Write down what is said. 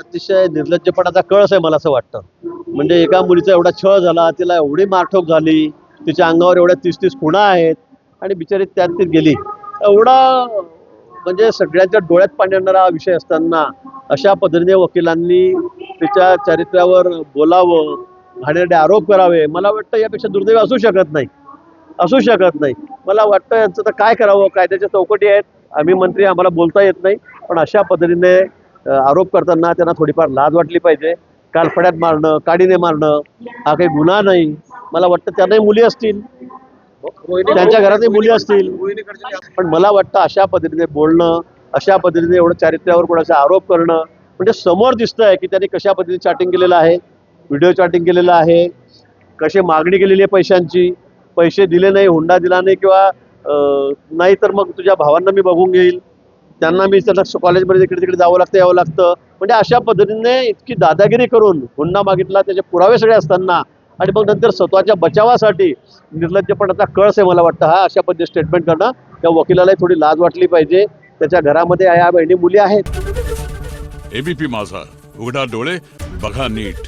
अतिशय निर्लज्जपणाचा कळस आहे मला असं वाटतं. म्हणजे एका मुलीचा एवढा छळ झाला, तिला एवढी मारठोक झाली, तिच्या अंगावर एवढ्या 30-30 खुणा आहेत आणि बिचारी त्यात ती गेली. एवढा म्हणजे सगळ्यांच्या डोळ्यात पाणी आणणारा विषय असताना अशा पद्धतीने वकिलांनी तिच्या चारित्र्यावर बोलावं, घाणेरडे आरोप करावे, मला वाटतं यापेक्षा दुर्दैव असू शकत नाही. मला वाटतं यांचं तर काय करावं, कायद्याच्या चौकटी आहेत, आम्ही मंत्री, आम्हाला बोलता येत नाही, पण अशा पद्धतीने आरोप करताना त्यांना थोडीफार लाज वाटली पाहिजे. कालफड्यात मारणं, काडीने मारणं हा काही गुन्हा नाही. मला वाटतं त्यांनाही मुली असतील, त्यांच्या घरातही मुली असतील, पण मला वाटतं अशा पद्धतीने बोलणं, अशा पद्धतीने एवढं चारित्र्यावर कोणाचा आरोप करणं, म्हणजे समोर दिसतंय की त्यांनी कशा पद्धतीने चॅटिंग केलेलं आहे, व्हिडिओ चॅटिंग केलेलं आहे, कशी मागणी केलेली आहे पैशांची, पैसे दिले नाही, हुंडा दिला नाही किंवा नाही तर मग तुझ्या भावांना मी बघून घेईल, त्यांना कॉलेजमध्ये इकडे तिकडे जावं लागतं, यावं लागतं. म्हणजे अशा पद्धतीने इतकी दादागिरी करून हुंडा मागितला, त्याचे पुरावे सगळे असताना आणि मग नंतर स्वतःच्या बचावासाठी निर्लज्जपणाचा कळस आहे मला वाटतं हा अशा पद्धतीने स्टेटमेंट करणं. त्या वकिलालाही थोडी लाज वाटली पाहिजे. त्याच्या घरामध्ये या बहिणी मुली आहेत. एबीपी माझा, उघडा डोळे बघा नीट.